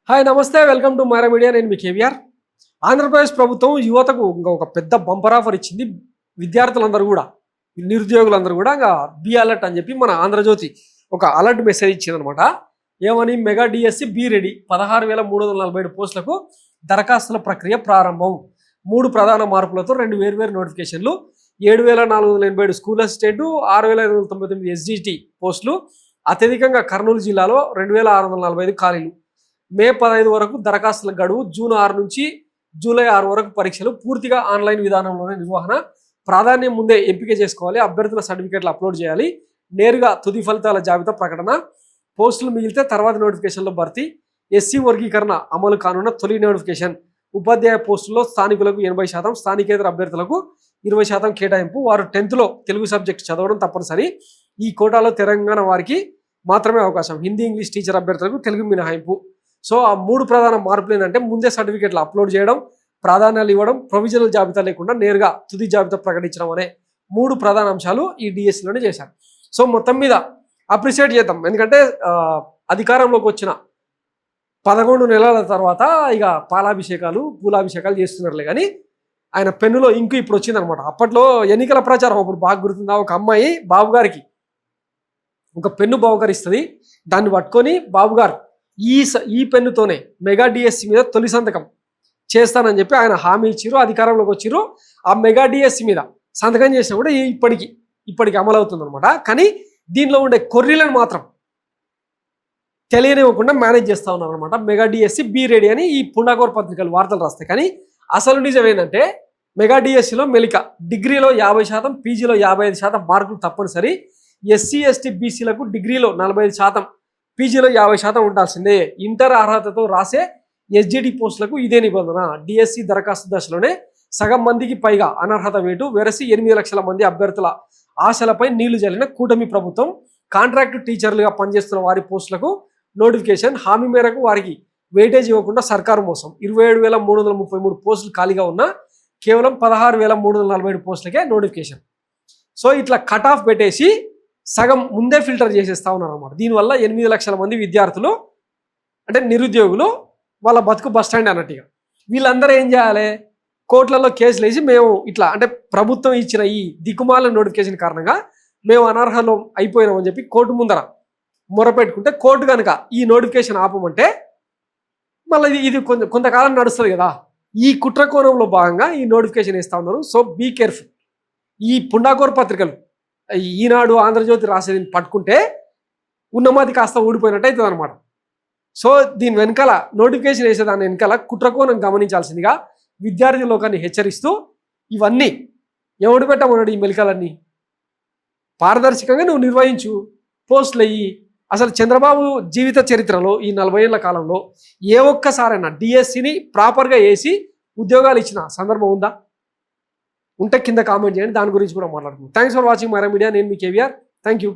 Hi నమస్తే welcome to Myra media. నేను మీ కేవీఆర్. ఆంధ్రప్రదేశ్ ప్రభుత్వం యువతకు ఇంకా ఒక పెద్ద బంపర్ ఆఫర్ ఇచ్చింది. విద్యార్థులందరూ కూడా నిరుద్యోగులందరూ కూడా ఇంకా బీ అలర్ట్ అని చెప్పి మన ఆంధ్రజ్యోతి ఒక అలర్ట్ మెసేజ్ ఇచ్చిందనమాట. ఏమని? మెగా డిఎస్సి బీ రెడీ, 16,347 పోస్టులకు దరఖాస్తుల ప్రక్రియ ప్రారంభం. 3 ప్రధాన మార్పులతో 2 వేర్వేరు నోటిఫికేషన్లు. 7,487 స్కూల్ అసిస్టెంట్, 6,599 ఎస్జిటి పోస్టులు. అత్యధికంగా కర్నూలు జిల్లాలో 2,645 ఖాళీలు. మే 15 వరకు దరఖాస్తుల గడువు. జూన్ 6 నుంచి జూలై 6 వరకు పరీక్షలు. పూర్తిగా ఆన్లైన్ విధానంలోనే నిర్వహణ. ప్రాధాన్యం ముందే ఎంపిక చేసుకోవాలి. అభ్యర్థుల సర్టిఫికేట్లు అప్లోడ్ చేయాలి. నేరుగా తుది ఫలితాల జాబితా ప్రకటన. పోస్టులు మిగిలితే తర్వాత నోటిఫికేషన్లో భర్తీ. ఎస్సీ వర్గీకరణ అమలు కానున్న తొలి నోటిఫికేషన్. ఉపాధ్యాయ పోస్టుల్లో స్థానికులకు 80%, స్థానికేతర అభ్యర్థులకు 20% కేటాయింపు. వారు 10th లో తెలుగు సబ్జెక్ట్ చదవడం తప్పనిసరి. ఈ కోటాలో తెలంగాణ వారికి మాత్రమే అవకాశం. హిందీ, ఇంగ్లీష్ టీచర్ అభ్యర్థులకు తెలుగు మినహాయింపు. సో ఆ 3 ప్రధాన మార్పులు ఏంటంటే, ముందే సర్టిఫికేట్లు అప్లోడ్ చేయడం, ప్రాధాన్యాలు ఇవ్వడం, ప్రొవిజనల్ జాబితా లేకుండా నేరుగా తుది జాబితా ప్రకటించడం అనే 3 ప్రధాన అంశాలు ఈ డిఎస్సిలోనే చేశారు. సో మొత్తం మీద అప్రిషియేట్ చేద్దాం. ఎందుకంటే అధికారంలోకి వచ్చిన 11 నెలల తర్వాత ఇక పాలాభిషేకాలు పూలాభిషేకాలు చేస్తున్నారులే, కానీ ఆయన పెన్నులో ఇంకు ఇప్పుడు వచ్చిందనమాట. అప్పట్లో ఎన్నికల ప్రచారం అప్పుడు బాగా గుర్తుందా, ఒక అమ్మాయి బాబు గారికి ఒక పెన్ను బహుకరిస్తుంది. దాన్ని పట్టుకొని బాబు గారు ఈ పెన్నుతోనే మెగా డిఎస్సి మీద తొలి సంతకం చేస్తానని చెప్పి ఆయన హామీ ఇచ్చిరు. అధికారంలోకి వచ్చిరు. ఆ మెగా డిఎస్సి మీద సంతకం చేసినా కూడా ఇప్పటికి అమలు అవుతుందన్నమాట. కానీ దీనిలో ఉండే కొర్రీలను మాత్రం తెలియనివ్వకుండా మేనేజ్ చేస్తూ ఉన్నారు అనమాట. మెగా డిఎస్సి బీ రెడీ అని ఈ పుండాకోర్ పత్రికలు వార్తలు రాస్తాయి. కానీ అసలు నిజం ఏంటంటే, మెగా డిఎస్సిలో మెలిక డిగ్రీలో 50%, పీజీలో 55% మార్కులు తప్పనిసరి. ఎస్సీ ఎస్టీ బీసీలకు డిగ్రీలో 45%, పీజీలో 50% ఉండాల్సిందే. ఇంటర్ అర్హతతో రాసే ఎస్జిటి పోస్టులకు ఇదే నిబంధన. డిఎస్సి దరఖాస్తు దశలోనే సగం మందికి పైగా అనర్హత వేటు. వెరసి 8 లక్షల మంది అభ్యర్థుల ఆశలపై నీళ్లు జల్లిన కూటమి ప్రభుత్వం. కాంట్రాక్టు టీచర్లుగా పనిచేస్తున్న వారి పోస్టులకు నోటిఫికేషన్. హామీ మేరకు వారికి వెయిటేజ్ ఇవ్వకుండా సర్కారు మోసం. 27,333 పోస్టులు ఖాళీగా ఉన్న కేవలం 16,347 పోస్టులకే నోటిఫికేషన్. సో ఇట్లా కట్ ఆఫ్ పెట్టేసి సగం ముందే ఫిల్టర్ చేసేస్తా ఉన్నారు అన్నమాట. దీనివల్ల 8 లక్షల మంది విద్యార్థులు అంటే నిరుద్యోగులు వాళ్ళ బతుకు బస్ స్టాండ్ అన్నట్టుగా. వీళ్ళందరూ ఏం చేయాలి? కోర్టులలో కేసులు వేసి మేము ఇట్లా అంటే ప్రభుత్వం ఇచ్చిన ఈ దిక్కుమాల నోటిఫికేషన్ కారణంగా మేము అనర్హలో అయిపోయినామని చెప్పి కోర్టు ముందర మొరపెట్టుకుంటే, కోర్టు కనుక ఈ నోటిఫికేషన్ ఆపమంటే మళ్ళీ ఇది కొంతకాలం నడుస్తుంది కదా. ఈ కుట్ర కోణంలో భాగంగా ఈ నోటిఫికేషన్ ఇస్తా ఉన్నారు. So be careful. ఈ పుండాకోర్ పత్రికలు ఈనాడు, ఆంధ్రజ్యోతి రాసేది పట్టుకుంటే ఉన్నమాది కాస్త ఊడిపోయినట్టు అవుతుంది అనమాట. సో దీని వెనకాల నోటిఫికేషన్ వేసేదాని వెనకాల కుట్రకోణం గమనించాల్సిందిగా విద్యార్థి లోకాన్ని హెచ్చరిస్తూ, ఇవన్నీ ఎవడు పెట్టమన్నాడు? ఈ మెలికలన్నీ పారదర్శకంగా నువ్వు నిర్వహించు, పోస్టులు అయ్యి. అసలు చంద్రబాబు జీవిత చరిత్రలో ఈ 40 ఏళ్ల కాలంలో ఏ ఒక్కసారైనా డిఎస్సిని ప్రాపర్గా వేసి ఉద్యోగాలు ఇచ్చిన సందర్భం ఉందా? ఉంటే కింద కామెంట్ చేయండి. దాని గురించి కూడా మాట్లాడుకుందాం. Thanks for watching Myra media. నేను మీ కేవీఆర్. Thank you.